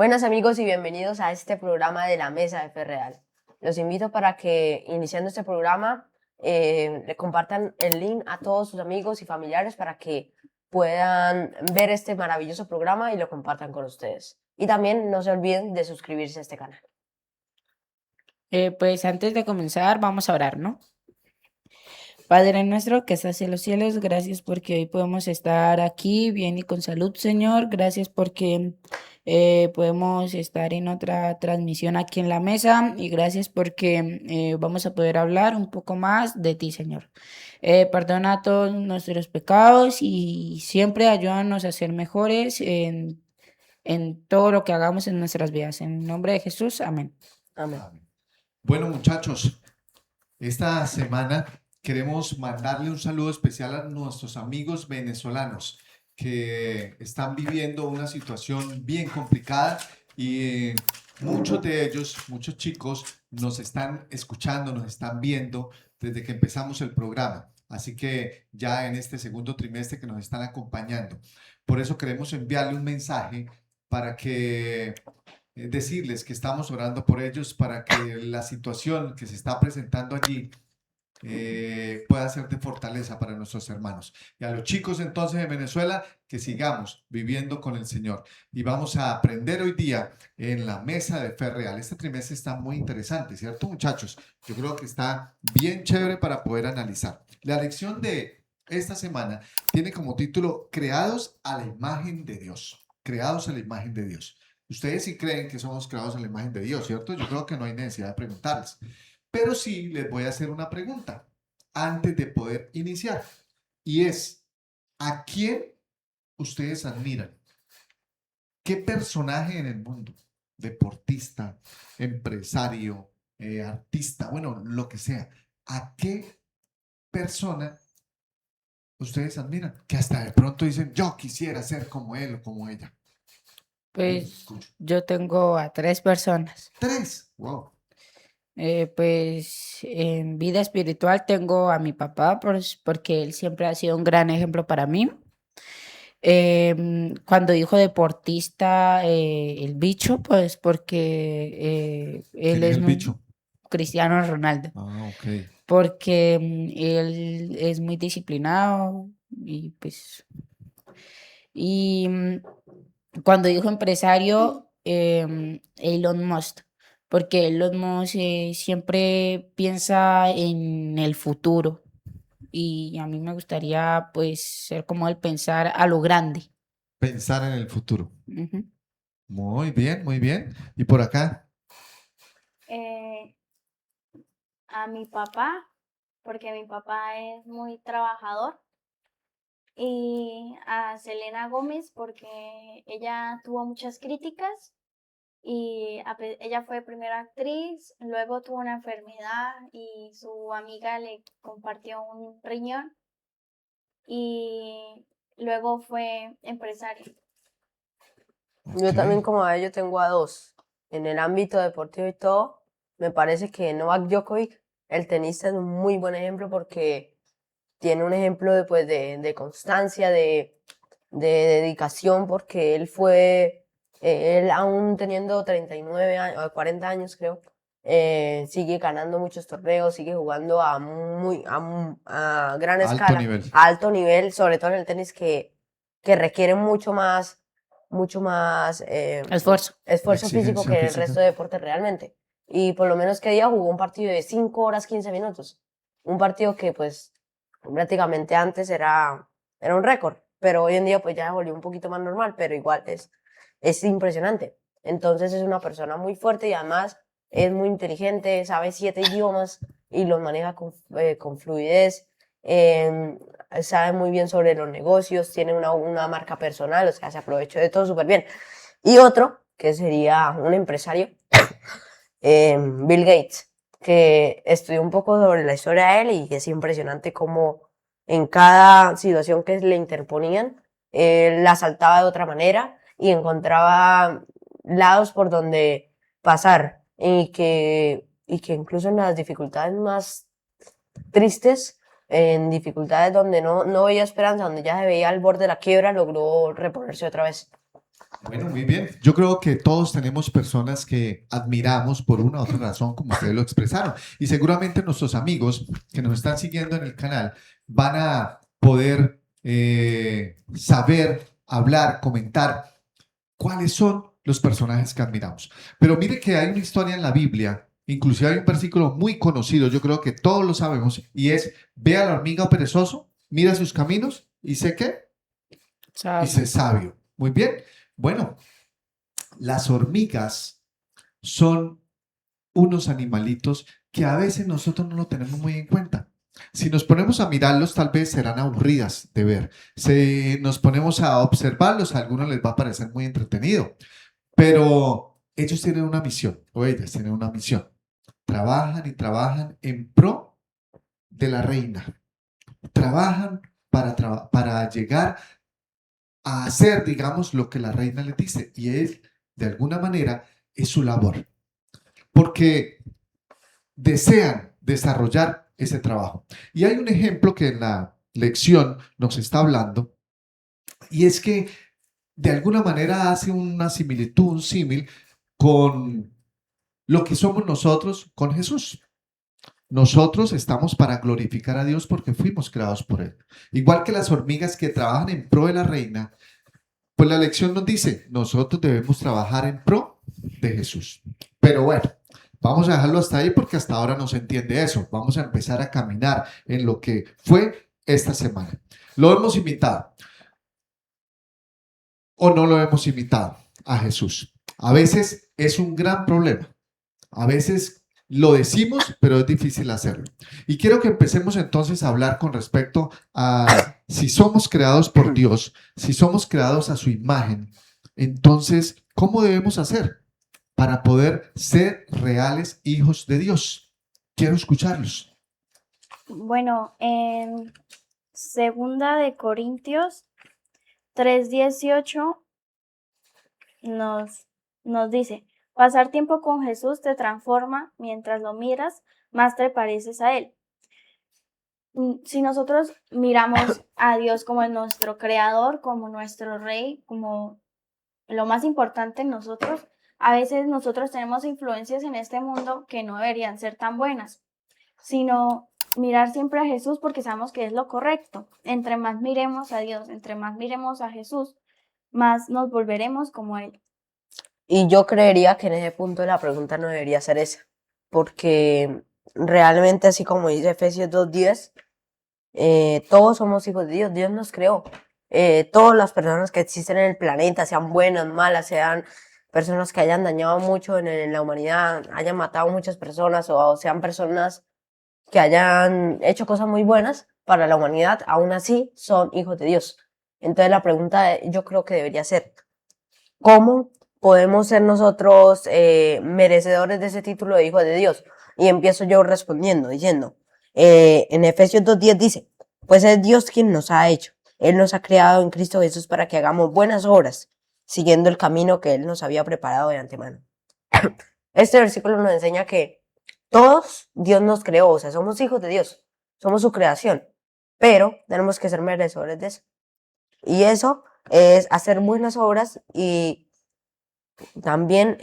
Buenas amigos y bienvenidos a este programa de la Mesa de Fe Real. Los invito para que iniciando este programa le compartan el link a todos sus amigos y familiares para que puedan ver este maravilloso programa y lo compartan con ustedes. Y también no se olviden de suscribirse a este canal. Pues antes de comenzar vamos a orar, ¿no? Padre nuestro que estás en los cielos, gracias porque hoy podemos estar aquí bien y con salud, Señor. Gracias porque podemos estar en otra transmisión aquí en la mesa y gracias porque vamos a poder hablar un poco más de ti, Señor. Perdona todos nuestros pecados y siempre ayúdanos a ser mejores en todo lo que hagamos en nuestras vidas. En nombre de Jesús, amén. Amén. Bueno, muchachos, esta semana queremos mandarle un saludo especial a nuestros amigos venezolanos que están viviendo una situación bien complicada y muchos de ellos, muchos chicos, nos están escuchando, nos están viendo desde que empezamos el programa. Así que ya en este segundo trimestre que nos están acompañando. Por eso queremos enviarle un mensaje para que decirles que estamos orando por ellos para que la situación que se está presentando allí pueda ser de fortaleza para nuestros hermanos. Y a los chicos entonces de Venezuela, que sigamos viviendo con el Señor. Y vamos a aprender hoy día en la Mesa de Fe Real. Este trimestre está muy interesante, ¿cierto, muchachos? Yo creo que está bien chévere para poder analizar. La lección de esta semana tiene como título Creados a la imagen de Dios. Creados a la imagen de Dios. Ustedes sí creen que somos creados a la imagen de Dios, ¿cierto? Yo creo que no hay necesidad de preguntarles. Pero sí les voy a hacer una pregunta antes de poder iniciar. Y es, ¿a quién ustedes admiran? ¿Qué personaje en el mundo? Deportista, empresario, artista, bueno, lo que sea. ¿A qué persona ustedes admiran? Que hasta de pronto dicen, yo quisiera ser como él o como ella. Pues yo tengo a 3 personas. 3, wow. Pues en vida espiritual tengo a mi papá porque él siempre ha sido un gran ejemplo para mí. Cuando dijo deportista, el bicho, pues porque él ¿Quién es es el bicho? Cristiano Ronaldo, Ah, ok. porque él es muy disciplinado y pues y cuando dijo empresario, Elon Musk, porque Elon Musk siempre piensa en el futuro y a mí me gustaría pues ser como él, pensar a lo grande. Pensar en el futuro. Ujú. Muy bien, muy bien. ¿Y por acá? eh, a mi papá, porque mi papá es muy trabajador, y a Selena Gómez, porque ella tuvo muchas críticas y ella fue primera actriz, luego tuvo una enfermedad y su amiga le compartió un riñón y luego fue empresaria. Yo también Ok. como a ellos tengo a dos. En el ámbito deportivo y todo, me parece que Novak Djokovic, el tenista, es un muy buen ejemplo porque tiene un ejemplo de, pues, de constancia, de dedicación, porque él aún teniendo 39 años, 40 años creo, sigue ganando muchos torneos, sigue jugando a gran Alto escala, nivel. a alto nivel, sobre todo en el tenis que requiere mucho más esfuerzo físico Exigencia que el física. resto de deportes realmente. Y por lo menos que día jugó un partido de 5 horas 15 minutos. Un partido que pues prácticamente antes era un récord, pero hoy en día pues ya se volvió un poquito más normal, pero igual es impresionante. Entonces es una persona muy fuerte y además es muy inteligente, sabe 7 idiomas y los maneja con fluidez. eh, Sabe muy bien sobre los negocios, tiene una marca personal, o sea, se aprovechó de todo súper bien. Y otro, que sería un empresario, Bill Gates, que estudió un poco sobre la historia de él y es impresionante cómo en cada situación que le interponían, él la saltaba de otra manera y encontraba lados por donde pasar y que incluso en las dificultades más tristes, en dificultades donde no veía esperanza, donde ya se veía al borde de la quiebra, logró reponerse otra vez. Bueno, muy bien. Yo creo que todos tenemos personas que admiramos por una u otra razón, como ustedes lo expresaron. Y seguramente nuestros amigos que nos están siguiendo en el canal van a poder saber, hablar, comentar cuáles son los personajes que admiramos. Pero mire que hay una historia en la Biblia, inclusive hay un versículo muy conocido, yo creo que todos lo sabemos, y es, ve a la hormiga perezoso, mira sus caminos y sé qué, y sé sabio. Muy bien. Bueno, las hormigas son unos animalitos que a veces nosotros no lo tenemos muy en cuenta. Si nos ponemos a mirarlos, tal vez serán aburridas de ver. Si nos ponemos a observarlos, a algunos les va a parecer muy entretenido, pero ellos tienen una misión, o ellas tienen una misión. Trabajan y trabajan en pro de la reina. Trabajan para llegar a hacer, digamos, lo que la reina les dice. Y es, de alguna manera, es su labor. Porque desean desarrollar ese trabajo. Y hay un ejemplo que en la lección nos está hablando, y es que de alguna manera hace una similitud, un símil con lo que somos nosotros con Jesús. Nosotros estamos para glorificar a Dios porque fuimos creados por Él. Igual que las hormigas que trabajan en pro de la reina, pues la lección nos dice, nosotros debemos trabajar en pro de Jesús. Pero bueno, vamos a dejarlo hasta ahí porque hasta ahora no se entiende eso. Vamos a empezar a caminar en lo que fue esta semana. ¿Lo hemos imitado o no lo hemos imitado a Jesús? A veces es un gran problema. A veces lo decimos, pero es difícil hacerlo. Y quiero que empecemos entonces a hablar con respecto a si somos creados por Dios, si somos creados a su imagen, entonces, ¿cómo debemos hacer para poder ser reales hijos de Dios? Quiero escucharlos. Bueno, en Segunda de Corintios 3:18 nos dice, pasar tiempo con Jesús te transforma, mientras lo miras, más te pareces a Él. Si nosotros miramos a Dios como nuestro creador, como nuestro rey, como lo más importante en nosotros, a veces nosotros tenemos influencias en este mundo que no deberían ser tan buenas, sino mirar siempre a Jesús porque sabemos que es lo correcto. Entre más miremos a Dios, entre más miremos a Jesús, más nos volveremos como Él. Y yo creería que en ese punto la pregunta no debería ser esa, porque realmente, así como dice Efesios 2:10, todos somos hijos de Dios, Dios nos creó. Todas las personas que existen en el planeta, sean buenas, malas, sean personas que hayan dañado mucho en la humanidad, hayan matado muchas personas o sean personas que hayan hecho cosas muy buenas para la humanidad, aún así son hijos de Dios. Entonces la pregunta yo creo que debería ser, ¿cómo podemos ser nosotros merecedores de ese título de hijo de Dios? Y empiezo yo respondiendo, diciendo, en Efesios 2:10 dice, pues es Dios quien nos ha hecho. Él nos ha creado en Cristo Jesús para que hagamos buenas obras, siguiendo el camino que Él nos había preparado de antemano. Este versículo nos enseña que todos Dios nos creó, o sea, somos hijos de Dios, somos su creación, pero tenemos que ser merecedores de eso. Y eso es hacer buenas obras y también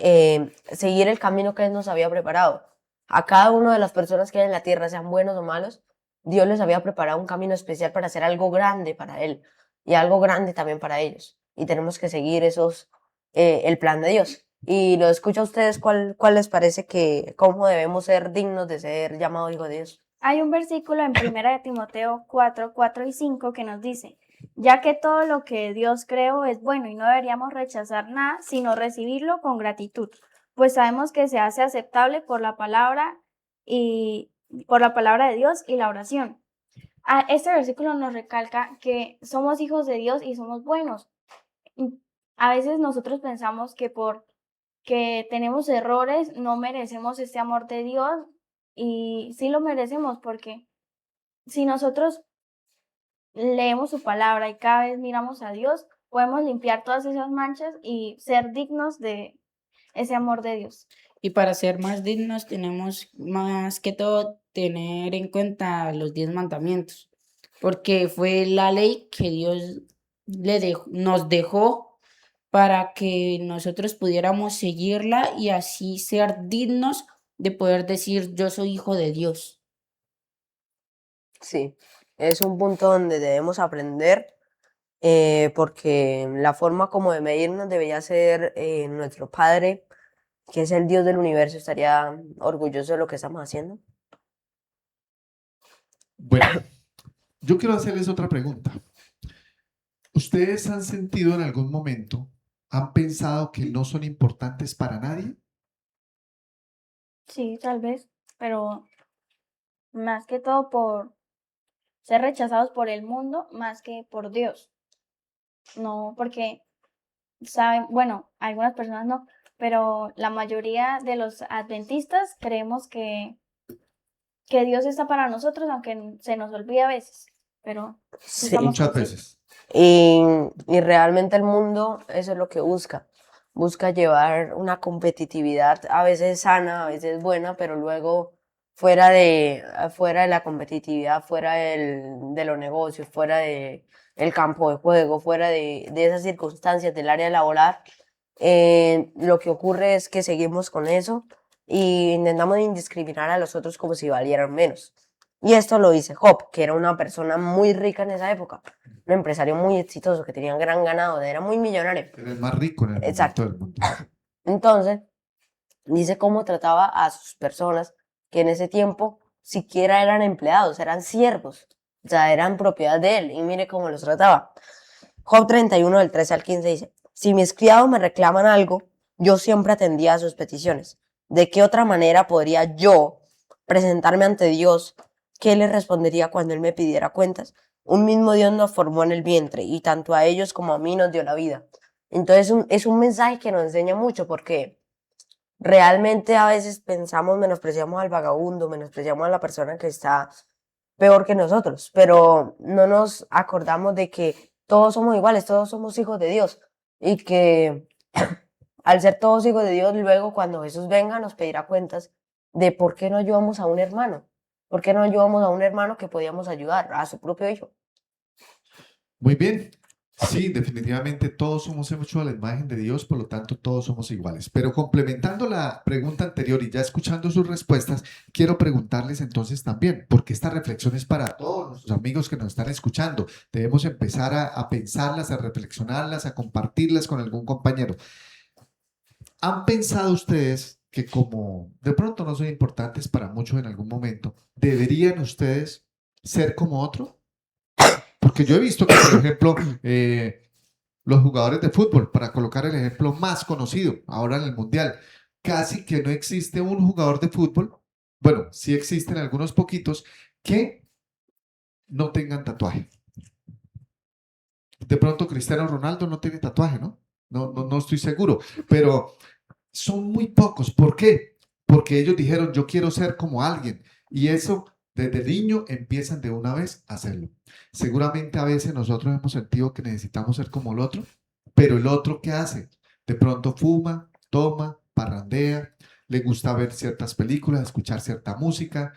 seguir el camino que Él nos había preparado. A cada una de las personas que hay en la tierra, sean buenos o malos, Dios les había preparado un camino especial para hacer algo grande para Él y algo grande también para ellos. Y tenemos que seguir el plan de Dios. Y lo escucho a ustedes, ¿cuál les parece que, cómo debemos ser dignos de ser llamados hijos de Dios? Hay un versículo en 1 de Timoteo 4:4 y 5 que nos dice, ya que todo lo que Dios creó es bueno y no deberíamos rechazar nada, sino recibirlo con gratitud, pues sabemos que se hace aceptable por la palabra de Dios y la oración. Este versículo nos recalca que somos hijos de Dios y somos buenos. A veces nosotros pensamos que porque tenemos errores no merecemos este amor de Dios, y sí lo merecemos porque si nosotros leemos su palabra y cada vez miramos a Dios, podemos limpiar todas esas manchas y ser dignos de ese amor de Dios. Y para ser más dignos tenemos más que todo tener en cuenta los 10 mandamientos, porque fue la ley que Dios nos dejó para que nosotros pudiéramos seguirla y así ser dignos de poder decir yo soy hijo de Dios. Sí, es un punto donde debemos aprender, porque la forma como de medirnos debería ser nuestro Padre, que es el Dios del universo, estaría orgulloso de lo que estamos haciendo. Bueno, yo quiero hacerles otra pregunta. ¿Ustedes han sentido en algún momento, han pensado que no son importantes para nadie? Sí, tal vez, pero más que todo por ser rechazados por el mundo más que por Dios. No, porque saben, bueno, algunas personas no, pero la mayoría de los adventistas creemos que Dios está para nosotros, aunque se nos olvida a veces, pero sí Sí. estamos Muchas conscientes. veces. Y realmente el mundo eso es lo que busca. Busca llevar una competitividad a veces sana, a veces buena, pero luego fuera de la competitividad, fuera de los negocios, fuera del campo de juego, fuera de esas circunstancias del área laboral, lo que ocurre es que seguimos con eso y intentamos indiscriminar a los otros como si valieran menos. Y esto lo dice Job, que era una persona muy rica en esa época, un empresario muy exitoso, que tenía un gran ganado, era muy millonario. Era el más rico en el momento Exacto. del mundo. Entonces, dice cómo trataba a sus personas que en ese tiempo siquiera eran empleados, eran siervos, o sea, eran propiedad de él, y mire cómo los trataba. Job 31, del 13 al 15 dice, si mis criados me reclaman algo, yo siempre atendía a sus peticiones. ¿De qué otra manera podría yo presentarme ante Dios? ¿Qué le respondería cuando Él me pidiera cuentas? Un mismo Dios nos formó en el vientre y tanto a ellos como a mí nos dio la vida. Entonces es un mensaje que nos enseña mucho porque realmente a veces pensamos, menospreciamos al vagabundo, menospreciamos a la persona que está peor que nosotros, pero no nos acordamos de que todos somos iguales, todos somos hijos de Dios y que al ser todos hijos de Dios, luego cuando Jesús venga nos pedirá cuentas de por qué no ayudamos a un hermano, por qué no ayudamos a un hermano que podíamos ayudar, a su propio hijo. Muy bien. Sí, definitivamente todos somos hechos a la imagen de Dios, por lo tanto todos somos iguales. Pero complementando la pregunta anterior y ya escuchando sus respuestas, quiero preguntarles entonces también, porque esta reflexión es para todos nuestros amigos que nos están escuchando. Debemos empezar a pensarlas, a reflexionarlas, a compartirlas con algún compañero. ¿Han pensado ustedes que como de pronto no son importantes para muchos en algún momento, deberían ustedes ser como otro? Porque yo he visto que, por ejemplo, los jugadores de fútbol, para colocar el ejemplo más conocido ahora en el Mundial, casi que no existe un jugador de fútbol, bueno, sí existen algunos poquitos, que no tengan tatuaje. De pronto Cristiano Ronaldo no tiene tatuaje, ¿no? No estoy seguro, pero son muy pocos. ¿Por qué? Porque ellos dijeron, yo quiero ser como alguien. Y eso, desde niño, empiezan de una vez a hacerlo. Seguramente a veces nosotros hemos sentido que necesitamos ser como el otro, pero el otro, ¿qué hace? De pronto fuma, toma, parrandea, le gusta ver ciertas películas, escuchar cierta música.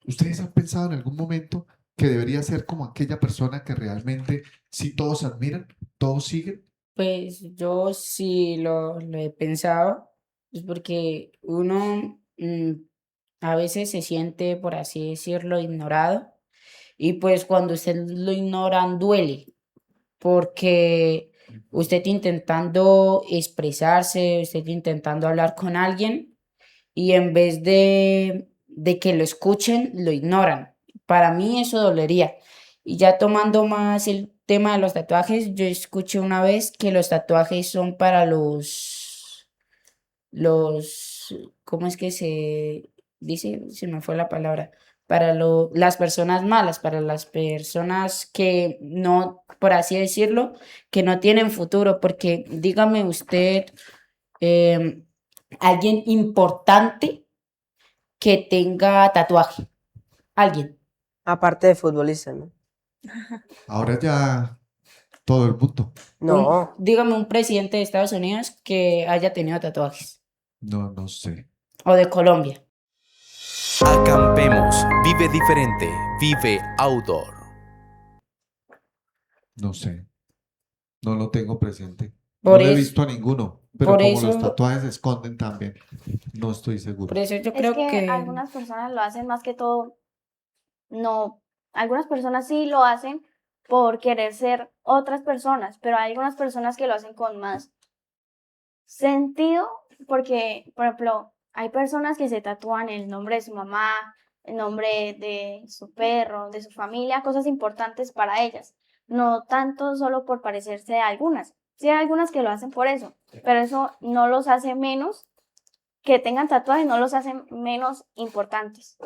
¿Ustedes han pensado en algún momento que debería ser como aquella persona que realmente, si todos admiran, todos siguen? Pues yo sí lo he pensado, es porque uno a veces se siente, por así decirlo, ignorado y pues cuando usted lo ignoran duele, porque usted intentando expresarse, usted intentando hablar con alguien y en vez de que lo escuchen, lo ignoran. Para mí eso dolería. Y ya tomando más el tema de los tatuajes, yo escuché una vez que los tatuajes son para ¿cómo es que se dice? Se me fue la palabra. Para las personas malas, para las personas que no, por así decirlo, que no tienen futuro, porque dígame usted, em, alguien importante que tenga tatuaje. Alguien. Aparte de futbolistas, ¿no? Ahora ya todo el mundo. No, Dígame un presidente de Estados Unidos que haya tenido tatuajes. No sé. O de Colombia. Acampemos, vive diferente, vive outdoor. No sé. No lo tengo presente. No Por le he eso, visto a ninguno, pero por como los eso, tatuajes se esconden también, no estoy seguro. por eso yo Es creo que que algunas personas lo hacen más que todo, no, algunas personas sí lo hacen por querer ser otras personas, pero hay algunas personas que lo hacen con más sentido, porque, por ejemplo, hay personas que se tatúan el nombre de su mamá, el nombre de su perro, de su familia, cosas importantes para ellas, no tanto solo por parecerse a algunas. Sí hay algunas que lo hacen por eso, pero eso no los hace menos, que tengan tatuajes no los hace menos importantes.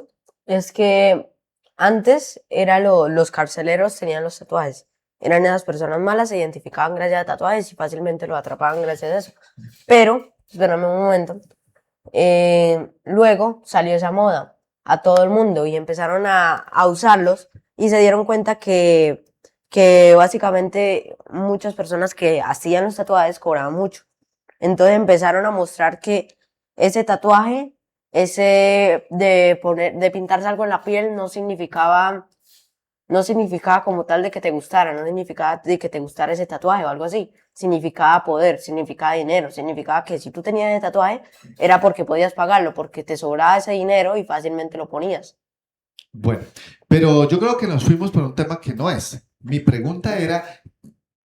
Es que antes los carceleros tenían los tatuajes. Eran esas personas malas, se identificaban gracias a tatuajes y fácilmente lo atrapaban gracias a eso. Pero, espérame un momento, luego salió esa moda a todo el mundo y empezaron a usarlos y se dieron cuenta que básicamente muchas personas que hacían los tatuajes cobraban mucho. Entonces empezaron a mostrar que ese tatuaje, ese de pintarse algo en la piel no significaba como tal de que te gustara, no significaba de que te gustara ese tatuaje o algo así. Significaba poder, significaba dinero, significaba que si tú tenías ese tatuaje era porque podías pagarlo, porque te sobraba ese dinero y fácilmente lo ponías. Bueno, pero yo creo que nos fuimos por un tema que no es. Mi pregunta era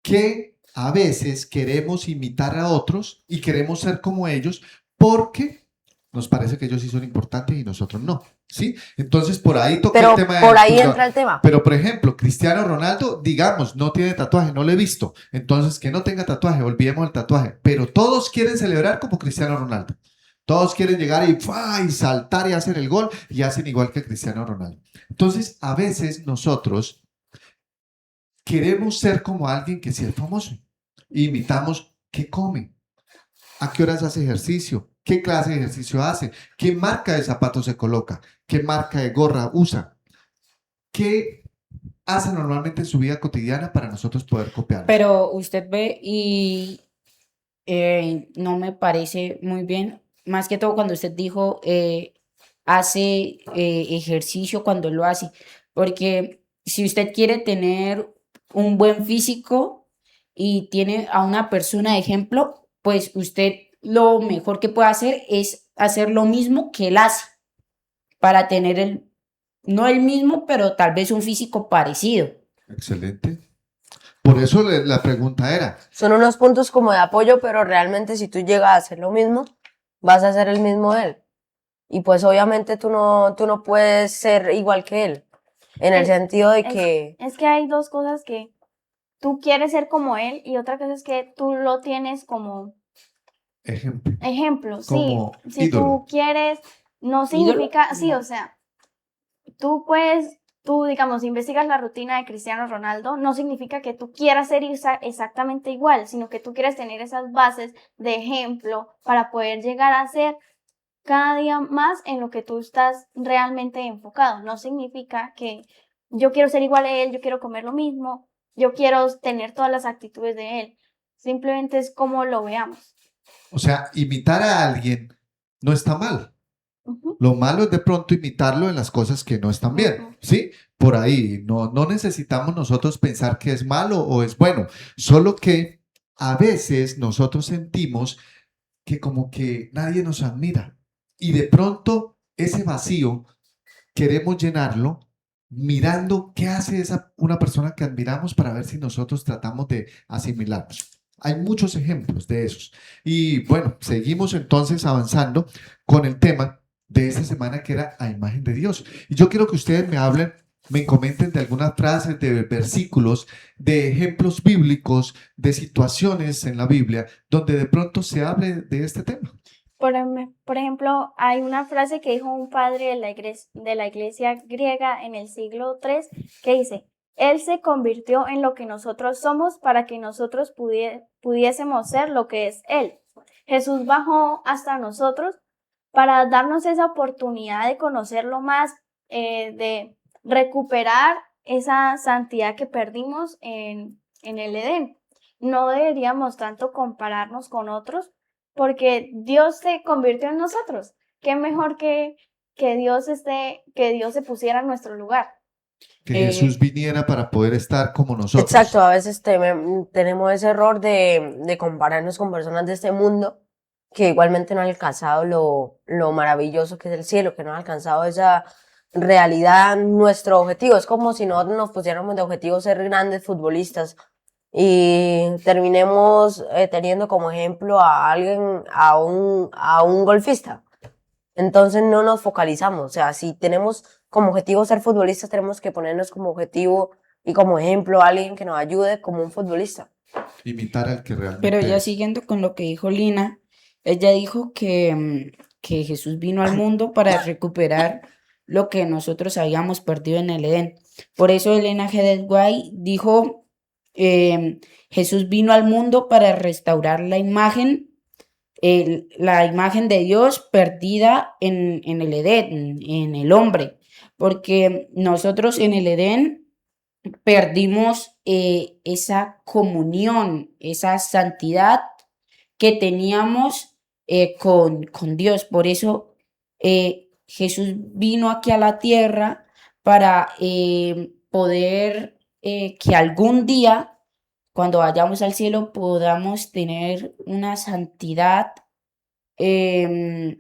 que a veces queremos imitar a otros y queremos ser como ellos porque nos parece que ellos sí son importantes y nosotros no, ¿sí? Entonces por ahí toqué el Pero tema por del ahí tuyo. entra el tema. Pero por ejemplo, Cristiano Ronaldo, digamos, no tiene tatuaje, no lo he visto. Entonces que no tenga tatuaje, olvidemos el tatuaje. Pero todos quieren celebrar como Cristiano Ronaldo. Todos quieren llegar y saltar y hacer el gol y hacen igual que Cristiano Ronaldo. Entonces, a veces nosotros queremos ser como alguien que sí es famoso. Imitamos qué come, a qué horas hace ejercicio, qué clase de ejercicio hace, qué marca de zapatos se coloca, qué marca de gorra usa, qué hace normalmente en su vida cotidiana para nosotros poder copiarlo. pero usted ve y no me parece muy bien, más que todo cuando usted dijo hace ejercicio cuando lo hace, porque si usted quiere tener un buen físico y tiene a una persona de ejemplo, pues usted lo mejor que puede hacer es hacer lo mismo que él hace para tener no el mismo, pero tal vez un físico parecido. Excelente. Por eso la pregunta era, Son unos puntos como de apoyo, pero realmente si tú llegas a hacer lo mismo, vas a ser el mismo de él. Y pues obviamente tú no puedes ser igual que él, en el Es, sentido de es, que, es que hay dos cosas que tú quieres ser como él y otra cosa es que tú lo tienes como ejemplo, ejemplo. Sí, como si ídolo. tú quieres, no ¿Ídolo? significa, sí, o No. sea, tú digamos, investigas la rutina de Cristiano Ronaldo, no significa que tú quieras ser exactamente igual, sino que tú quieres tener esas bases de ejemplo para poder llegar a ser cada día más en lo que tú estás realmente enfocado. No significa que yo quiero ser igual a él, yo quiero comer lo mismo, yo quiero tener todas las actitudes de él. Simplemente es como lo veamos. O sea, imitar a alguien no está mal. Ujú, Lo malo es de pronto imitarlo en las cosas que no están bien, ujú. ¿sí? Por ahí, no necesitamos nosotros pensar que es malo o es bueno, solo que a veces nosotros sentimos que como que nadie nos admira y de pronto ese vacío queremos llenarlo mirando qué hace una persona que admiramos para ver si nosotros tratamos de asimilarnos. Hay muchos ejemplos de esos. Y bueno, seguimos entonces avanzando con el tema de esta semana que era a imagen de Dios. Y yo quiero que ustedes me hablen, me comenten de algunas frases, de versículos, de ejemplos bíblicos, de situaciones en la Biblia donde de pronto se hable de este tema. Por ejemplo, hay una frase que dijo un padre de la iglesia griega en el siglo III que dice, Él se convirtió en lo que nosotros somos para que nosotros pudiésemos ser lo que es Él. Jesús bajó hasta nosotros para darnos esa oportunidad de conocerlo más, de recuperar esa santidad que perdimos en el Edén. No deberíamos tanto compararnos con otros porque Dios se convirtió en nosotros. Qué mejor que Dios se pusiera en nuestro lugar. que Eh, Jesús viniera para poder estar como nosotros. Exacto, a veces tenemos ese error de compararnos con personas de este mundo que igualmente no han alcanzado lo maravilloso que es el cielo, que no han alcanzado esa realidad, nuestro objetivo. Es como si nosotros nos pusiéramos de objetivo ser grandes futbolistas y terminemos teniendo como ejemplo a alguien, a un golfista. Entonces no nos focalizamos. O sea, si tenemos como objetivo ser futbolistas, tenemos que ponernos como objetivo y como ejemplo a alguien que nos ayude como un futbolista. Imitar al que realmente Pero ya es. siguiendo con lo que dijo Lina, ella dijo que Jesús vino al mundo para recuperar lo que nosotros habíamos perdido en el Edén. Por eso Elena G. White dijo, Jesús vino al mundo para restaurar la imagen de Dios perdida en el Edén, en el hombre, porque nosotros en el Edén perdimos esa comunión, esa santidad que teníamos con Dios. Por eso Jesús vino aquí a la tierra para poder que algún día, cuando vayamos al cielo, podamos tener una santidad que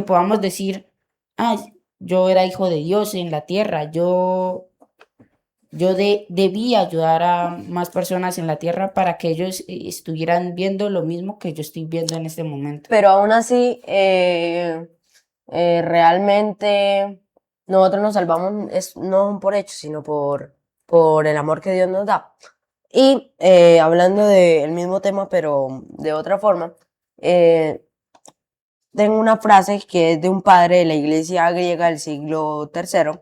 podamos decir, ah, yo era hijo de Dios en la tierra, debí ayudar a más personas en la tierra para que ellos estuvieran viendo lo mismo que yo estoy viendo en este momento. Pero aún así, realmente nosotros nos salvamos no por hecho, sino por el amor que Dios nos da. Y hablando del mismo tema, pero de otra forma, tengo una frase que es de un padre de la iglesia griega del siglo III,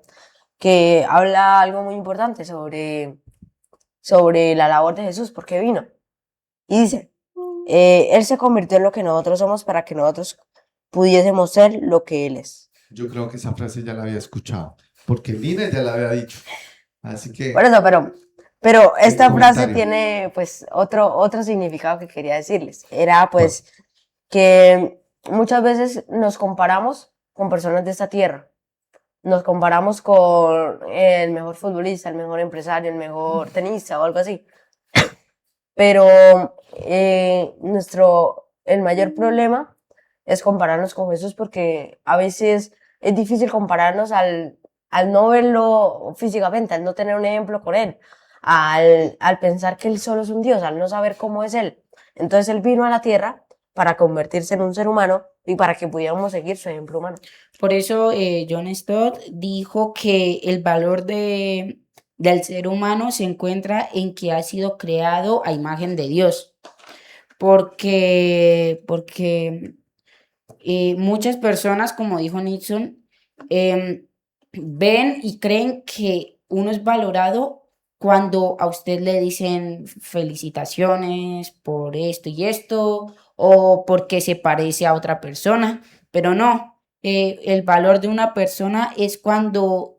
que habla algo muy importante sobre la labor de Jesús, porque vino. Y dice, Él se convirtió en lo que nosotros somos para que nosotros pudiésemos ser lo que Él es. Yo creo que esa frase ya la había escuchado, porque Lina ya la había dicho. Así que Por eso, pero esta frase comentario. tiene pues otro significado que quería decirles. Era pues que muchas veces nos comparamos con personas de esta tierra. Nos comparamos con el mejor futbolista, el mejor empresario, el mejor tenista o algo así. Pero el mayor problema es compararnos con Jesús porque a veces es difícil compararnos al no verlo físicamente, al no tener un ejemplo con Él, al pensar que Él solo es un Dios, al no saber cómo es Él. Entonces Él vino a la tierra para convertirse en un ser humano y para que pudiéramos seguir su ejemplo humano. Por eso John Stott dijo que el valor del ser humano se encuentra en que ha sido creado a imagen de Dios. Porque muchas personas, como dijo Nixon, ven y creen que uno es valorado cuando a usted le dicen felicitaciones por esto y esto, o porque se parece a otra persona, pero no. El valor de una persona es cuando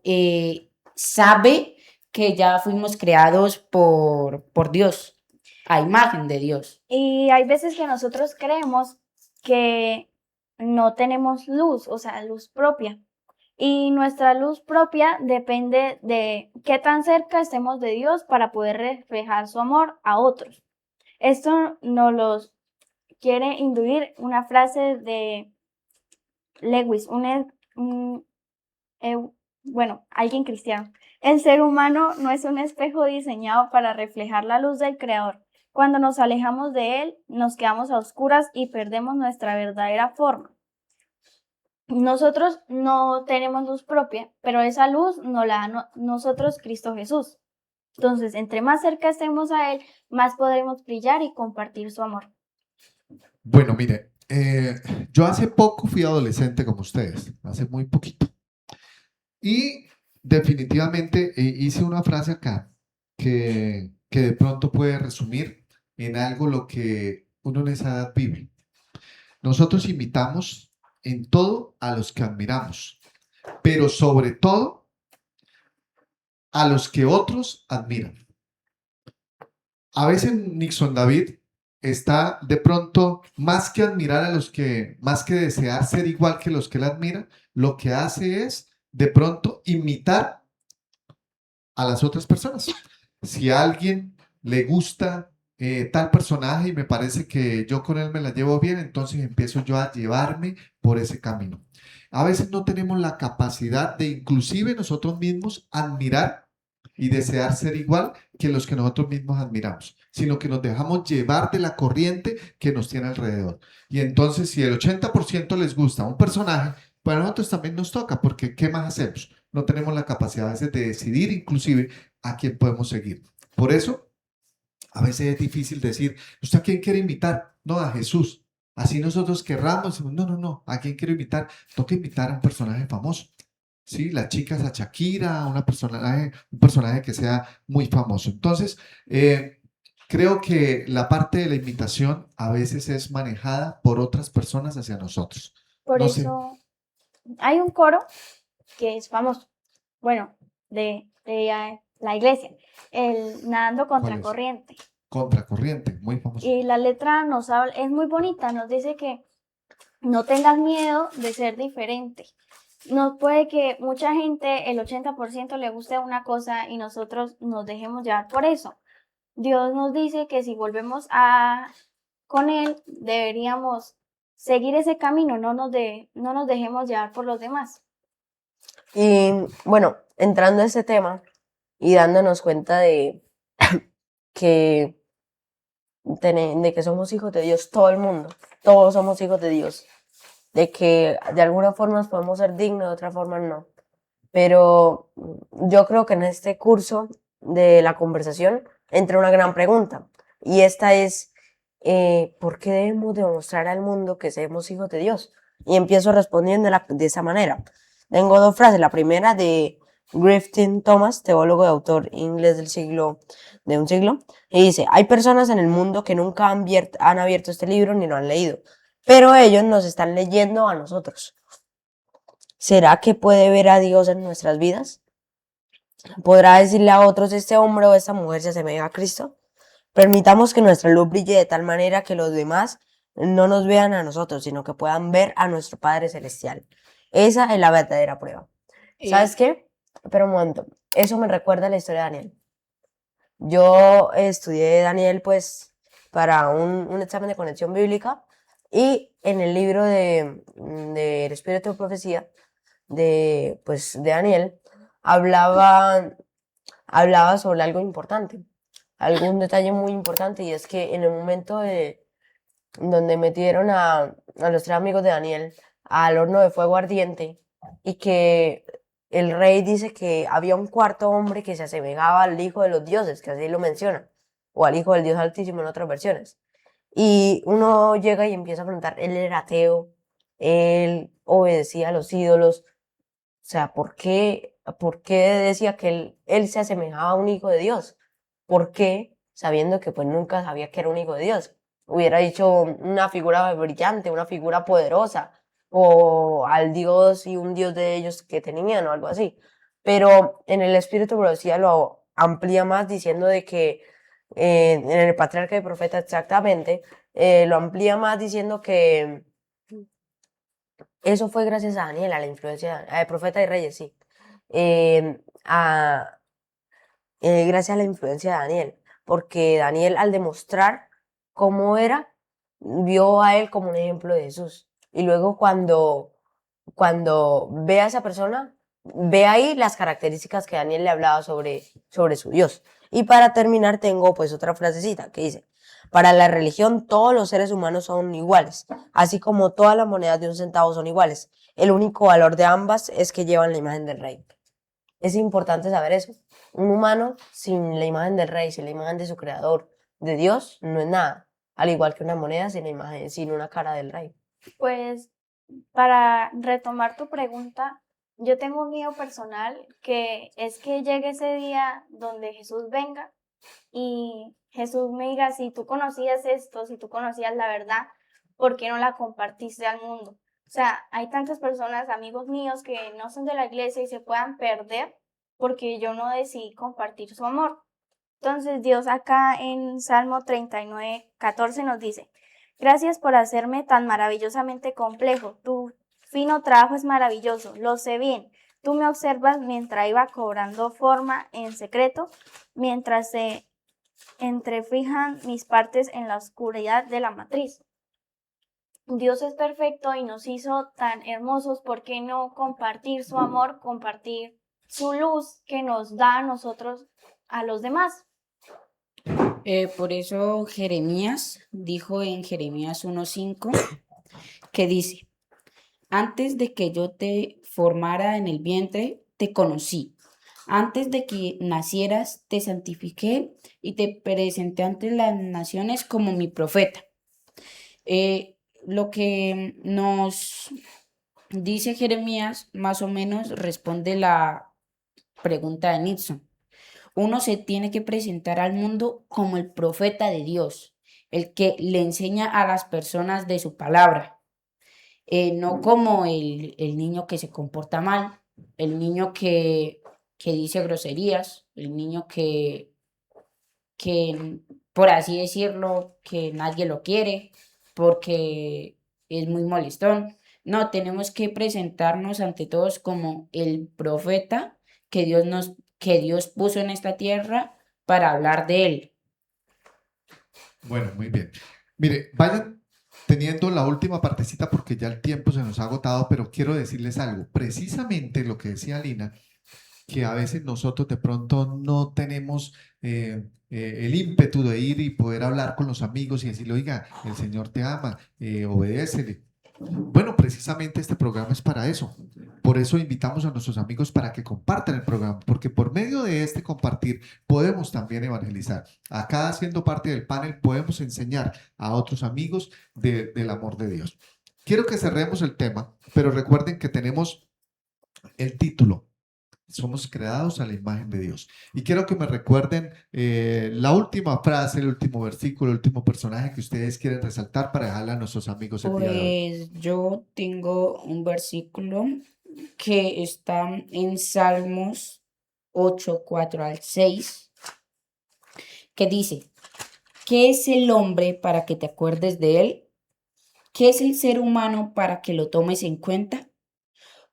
sabe que ya fuimos creados por Dios, a imagen de Dios. Y hay veces que nosotros creemos que no tenemos luz, o sea, luz propia. Y nuestra luz propia depende de qué tan cerca estemos de Dios para poder reflejar su amor a otros. Esto nos los quiere induir una frase de Lewis, alguien cristiano. El ser humano no es un espejo diseñado para reflejar la luz del Creador. Cuando nos alejamos de él, nos quedamos a oscuras y perdemos nuestra verdadera forma. Nosotros no tenemos luz propia, pero esa luz nos la da nosotros Cristo Jesús. Entonces, entre más cerca estemos a él, más podremos brillar y compartir su amor. Bueno, mire, yo hace poco fui adolescente como ustedes, hace muy poquito. Y definitivamente hice una frase acá que de pronto puede resumir en algo lo que uno en esa edad vive. Nosotros imitamos en todo a los que admiramos, pero sobre todo a los que otros admiran. A veces Nixon David está de pronto más que admirar más que desear ser igual que los que él admira, lo que hace es de pronto imitar a las otras personas. Si a alguien le gusta tal personaje y me parece que yo con él me la llevo bien, entonces empiezo yo a llevarme por ese camino. A veces no tenemos la capacidad de inclusive nosotros mismos admirar y desear ser igual que los que nosotros mismos admiramos, sino que nos dejamos llevar de la corriente que nos tiene alrededor. Y entonces si el 80% les gusta un personaje, pues a nosotros también nos toca, porque ¿qué más hacemos? No tenemos la capacidad a veces de decidir inclusive a quién podemos seguir. Por eso, a veces es difícil decir, ¿usted a quién quiere imitar? No, a Jesús. Así nosotros querramos, decimos, no, no, no, ¿a quién quiero imitar? Toca imitar a un personaje famoso. Sí, la chica es a Shakira, un personaje que sea muy famoso. Entonces, creo que la parte de la imitación a veces es manejada por otras personas hacia nosotros. Por No sé, eso hay un coro que es famoso, bueno, de la iglesia, el Nadando contra ¿cuál es? corriente. Contracorriente, muy famoso. Y la letra nos habla, es muy bonita, nos dice que no tengas miedo de ser diferente. No puede que mucha gente, el 80% le guste una cosa y nosotros nos dejemos llevar por eso. Dios nos dice que si volvemos con Él, deberíamos seguir ese camino, no nos dejemos llevar por los demás. Y bueno, entrando a ese tema y dándonos cuenta de que, de que somos hijos de Dios, todo el mundo, todos somos hijos de Dios, de que de alguna forma podemos ser dignos, de otra forma no. Pero yo creo que en este curso de la conversación entra una gran pregunta, y esta es, ¿por qué debemos demostrar al mundo que somos hijos de Dios? Y empiezo respondiendo de esa manera. Tengo dos frases. La primera de Griffith Thomas, teólogo y autor inglés de un siglo, y dice: hay personas en el mundo que nunca han abierto este libro ni lo han leído, pero ellos nos están leyendo a nosotros. ¿Será que puede ver a Dios en nuestras vidas? ¿Podrá decirle a otros: este hombre o esta mujer se asemeja a Cristo? Permitamos que nuestra luz brille de tal manera que los demás no nos vean a nosotros, sino que puedan ver a nuestro Padre Celestial. Esa es la verdadera prueba. ¿Sabes qué? Pero un momento, eso me recuerda a la historia de Daniel. Yo estudié Daniel pues para un examen de conexión bíblica, y en el libro del Espíritu de Profecía de Daniel hablaba sobre algo importante, algún detalle muy importante, y es que en el momento donde metieron a los tres amigos de Daniel al horno de fuego ardiente, y que el rey dice que había un cuarto hombre que se asemejaba al hijo de los dioses, que así lo menciona, o al hijo del Dios Altísimo en otras versiones. Y uno llega y empieza a preguntar: él era ateo, él obedecía a los ídolos, o sea, por qué decía que él se asemejaba a un hijo de Dios? ¿Por qué, sabiendo que pues nunca sabía que era un hijo de Dios? Hubiera dicho una figura brillante, una figura poderosa, o al Dios y un Dios de ellos que tenían, o algo así. Pero en el Espíritu de Profecía lo amplía más, diciendo de que en el Patriarca y Profeta exactamente, lo amplía más diciendo que eso fue gracias a Daniel, a la influencia de Profeta y Reyes, sí. Eh, a, Gracias a la influencia de Daniel, porque Daniel, al demostrar cómo era, vio a él como un ejemplo de Jesús. Y luego cuando ve a esa persona, ve ahí las características que Daniel le hablaba sobre su Dios. Y para terminar tengo pues otra frasecita que dice: para la religión todos los seres humanos son iguales, así como todas las monedas de un centavo son iguales. El único valor de ambas es que llevan la imagen del rey. Es importante saber eso. Un humano sin la imagen del rey, sin la imagen de su creador, de Dios, no es nada. Al igual que una moneda sin la imagen, sin una cara del rey. Pues para retomar tu pregunta, yo tengo un miedo personal, que es que llegue ese día donde Jesús venga y Jesús me diga: si tú conocías esto, si tú conocías la verdad, ¿por qué no la compartiste al mundo? O sea, hay tantas personas, amigos míos, que no son de la iglesia y se puedan perder porque yo no decidí compartir su amor. Entonces Dios acá en Salmo 39:14 nos dice: gracias por hacerme tan maravillosamente complejo. Tu fino trabajo es maravilloso, lo sé bien. Tú me observas mientras iba cobrando forma en secreto, mientras se entrefijan mis partes en la oscuridad de la matriz. Dios es perfecto y nos hizo tan hermosos, ¿por qué no compartir su amor, compartir su luz que nos da a nosotros, a los demás? Por eso Jeremías dijo en Jeremías 1:5 que dice, antes de que yo te formara en el vientre, te conocí. Antes de que nacieras, te santifiqué y te presenté ante las naciones como mi profeta. Lo que nos dice Jeremías más o menos responde la pregunta de Nixon. Uno se tiene que presentar al mundo como el profeta de Dios, el que le enseña a las personas de su palabra, no como el niño que se comporta mal, el niño que dice groserías, el niño que, por así decirlo, que nadie lo quiere porque es muy molestón. No, tenemos que presentarnos ante todos como el profeta que Dios puso en esta tierra para hablar de él. Bueno, muy bien. Mire, vayan teniendo la última partecita porque ya el tiempo se nos ha agotado, pero quiero decirles algo. Precisamente lo que decía Lina, que a veces nosotros de pronto no tenemos el ímpetu de ir y poder hablar con los amigos y decirle, oiga, el Señor te ama, obedécele. Bueno, precisamente este programa es para eso. Por eso invitamos a nuestros amigos para que compartan el programa, porque por medio de este compartir podemos también evangelizar. Acá, siendo parte del panel, podemos enseñar a otros amigos del amor de Dios. Quiero que cerremos el tema, pero recuerden que tenemos el título. Somos creados a la imagen de Dios. Y quiero que me recuerden la última frase, el último versículo, el último personaje que ustedes quieren resaltar para dejarle a nuestros amigos el día de hoy. Pues yo tengo un versículo que está en Salmos 8:4-6, que dice, ¿qué es el hombre para que te acuerdes de él? ¿Qué es el ser humano para que lo tomes en cuenta?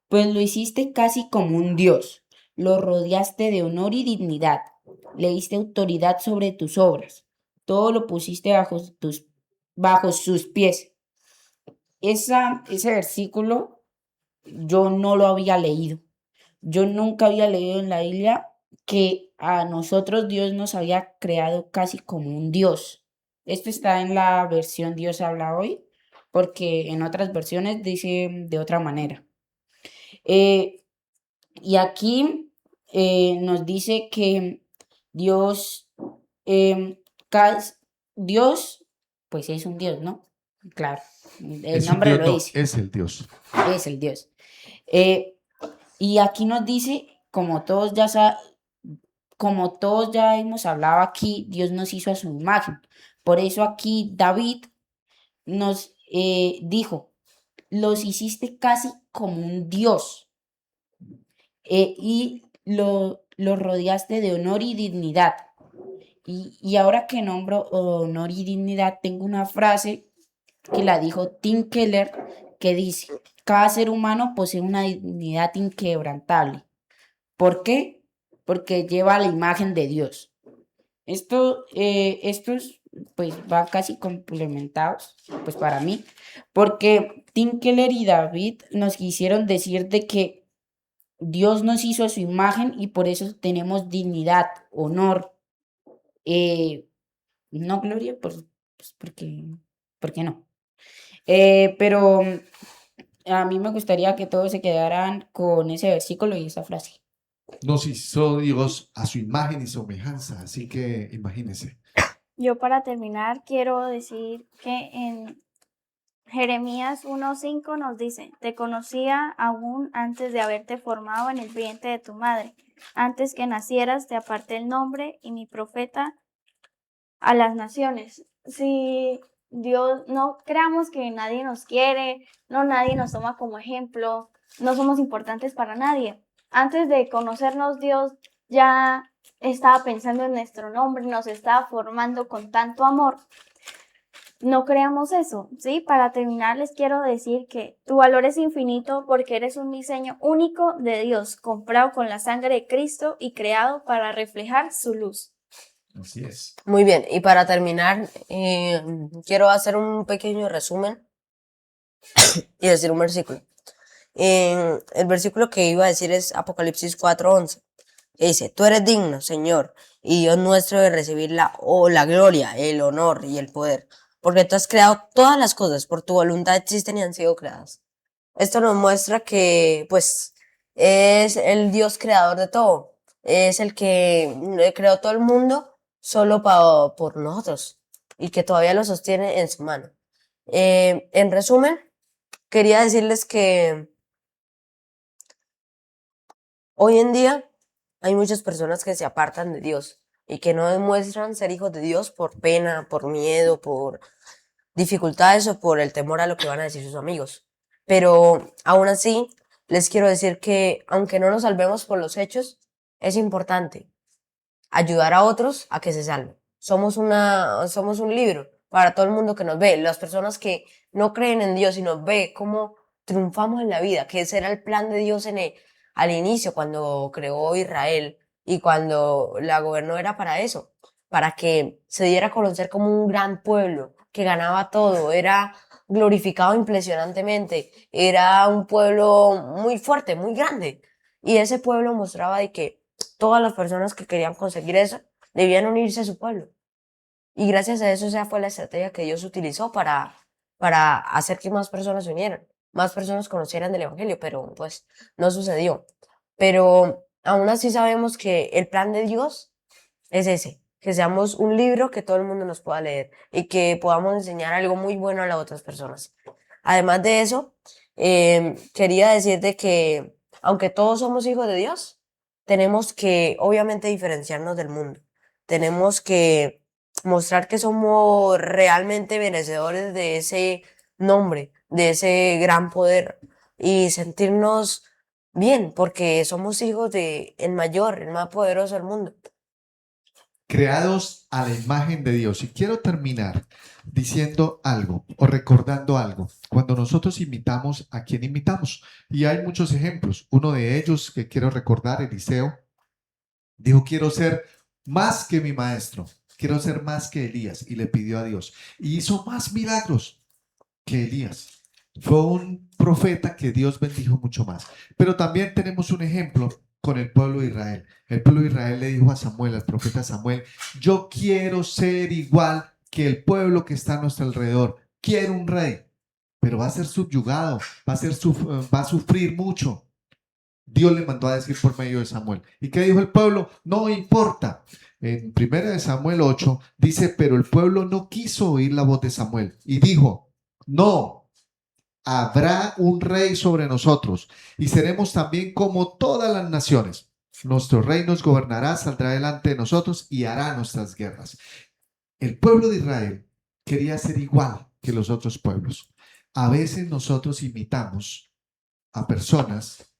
Pues lo hiciste casi como un dios, lo rodeaste de honor y dignidad, le diste autoridad sobre tus obras, todo lo pusiste bajo sus pies. Ese versículo yo no lo había leído. Yo nunca había leído en la Biblia que a nosotros Dios nos había creado casi como un Dios. Esto está en la versión Dios habla hoy, porque en otras versiones dice de otra manera. Eh, y aquí nos dice que Dios, em, cas- Dios, pues es un Dios, ¿no? Claro, el Es un nombre Dios, lo no, dice, es el Dios. es el Dios. Eh, y aquí nos dice, como todos ya hemos hablado aquí, Dios nos hizo a su imagen. Por eso aquí David nos dijo, los hiciste casi como un Dios y lo rodeaste de honor y dignidad. Y ahora que nombro honor y dignidad, tengo una frase que la dijo Tim Keller, que dice, cada ser humano posee una dignidad inquebrantable. ¿Por qué? Porque lleva la imagen de Dios. Estos pues van casi complementados, pues para mí, porque Tim Keller y David nos quisieron decir de que Dios nos hizo a su imagen y por eso tenemos dignidad, honor, eh, no gloria, pues porque no. Pero a mí me gustaría que todos se quedaran con ese versículo y esa frase. Nos hizo Dios a su imagen y semejanza, así que imagínense. Yo para terminar quiero decir que en Jeremías 1:5 nos dice, te conocía aún antes de haberte formado en el vientre de tu madre. Antes que nacieras te aparté el nombre y mi profeta a las naciones. Si Dios, no creamos que nadie nos quiere, no nadie nos toma como ejemplo, no somos importantes para nadie. Antes de conocernos, Dios ya estaba pensando en nuestro nombre, nos estaba formando con tanto amor no creamos eso, ¿sí? Para terminar, les quiero decir que tu valor es infinito porque eres un diseño único de Dios, comprado con la sangre de Cristo y creado para reflejar su luz. Así es. Muy bien, y para terminar, quiero hacer un pequeño resumen y decir un versículo. El versículo que iba a decir es Apocalipsis 4:11, que dice: Tú eres digno, Señor, y Dios nuestro, de recibir la gloria, el honor y el poder, porque tú has creado todas las cosas, por tu voluntad existen y han sido creadas. Esto nos muestra que, pues, es el Dios creador de todo, es el que creó todo el mundo solo por nosotros y que todavía lo sostiene en su mano. En resumen, quería decirles que hoy en día hay muchas personas que se apartan de Dios y que no demuestran ser hijos de Dios por pena, por miedo, por dificultades o por el temor a lo que van a decir sus amigos. Pero aún así, les quiero decir que aunque no nos salvemos por los hechos, es importante ayudar a otros a que se salven. Somos un libro para todo el mundo que nos ve, las personas que no creen en Dios y nos ve cómo triunfamos en la vida, que ese era el plan de Dios al inicio, cuando creó Israel y cuando la gobernó, era para eso, para que se diera a conocer como un gran pueblo que ganaba todo, era glorificado impresionantemente, era un pueblo muy fuerte, muy grande, y ese pueblo mostraba de que todas las personas que querían conseguir eso debían unirse a su pueblo. Y gracias a eso, esa fue la estrategia que Dios utilizó para hacer que más personas se unieran, más personas conocieran del Evangelio, pero pues no sucedió. Pero aún así sabemos que el plan de Dios es ese, que seamos un libro que todo el mundo nos pueda leer y que podamos enseñar algo muy bueno a las otras personas. Además de eso, quería decirte que aunque todos somos hijos de Dios, tenemos que obviamente diferenciarnos del mundo. Tenemos que mostrar que somos realmente merecedores de ese nombre, de ese gran poder y sentirnos bien porque somos hijos de el mayor, el más poderoso del mundo. Creados a la imagen de Dios. Y quiero terminar diciendo algo o recordando algo. Cuando nosotros imitamos, ¿a quién imitamos? Y hay muchos ejemplos. Uno de ellos que quiero recordar, Eliseo, dijo: quiero ser más que mi maestro, quiero ser más que Elías, y le pidió a Dios. Y hizo más milagros que Elías. Fue un profeta que Dios bendijo mucho más. Pero también tenemos un ejemplo con el pueblo de Israel. El pueblo de Israel le dijo a Samuel, al profeta Samuel: yo quiero ser igual que el pueblo que está a nuestro alrededor. Quiero un rey, pero va a ser subyugado, va a sufrir mucho. Dios le mandó a decir por medio de Samuel. ¿Y qué dijo el pueblo? No importa. En 1 Samuel 8 dice: pero el pueblo no quiso oír la voz de Samuel y dijo: no, habrá un rey sobre nosotros y seremos también como todas las naciones. Nuestro rey nos gobernará, saldrá delante de nosotros y hará nuestras guerras. El pueblo de Israel quería ser igual que los otros pueblos. A veces nosotros imitamos a personas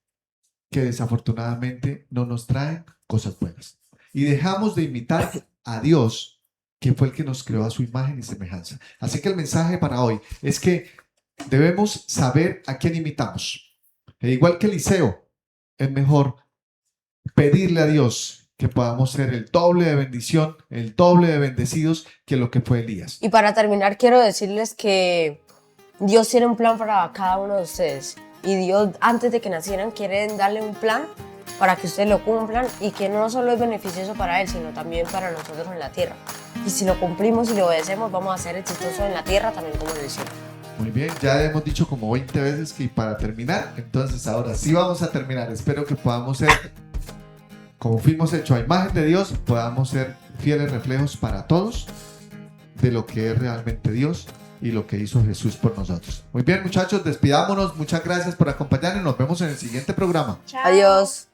que desafortunadamente no nos traen cosas buenas. Y dejamos de imitar a Dios, que fue el que nos creó a su imagen y semejanza. Así que el mensaje para hoy es que debemos saber a quién imitamos. E igual que Eliseo, es mejor pedirle a Dios que podamos ser el doble de bendición, el doble de bendecidos que lo que fue Elías. Y para terminar, quiero decirles que Dios tiene un plan para cada uno de ustedes. Y Dios, antes de que nacieran, quiere darle un plan para que ustedes lo cumplan y que no solo es beneficioso para Él, sino también para nosotros en la tierra. Y si lo cumplimos y lo obedecemos, vamos a ser exitosos en la tierra también como lo hicieron. Muy bien, ya hemos dicho como 20 veces que para terminar, entonces ahora sí vamos a terminar. Espero que podamos ser, como fuimos hechos a imagen de Dios, podamos ser fieles reflejos para todos de lo que es realmente Dios y lo que hizo Jesús por nosotros. Muy bien, muchachos, despidámonos. Muchas gracias por acompañarnos. Nos vemos en el siguiente programa. Chao. Adiós.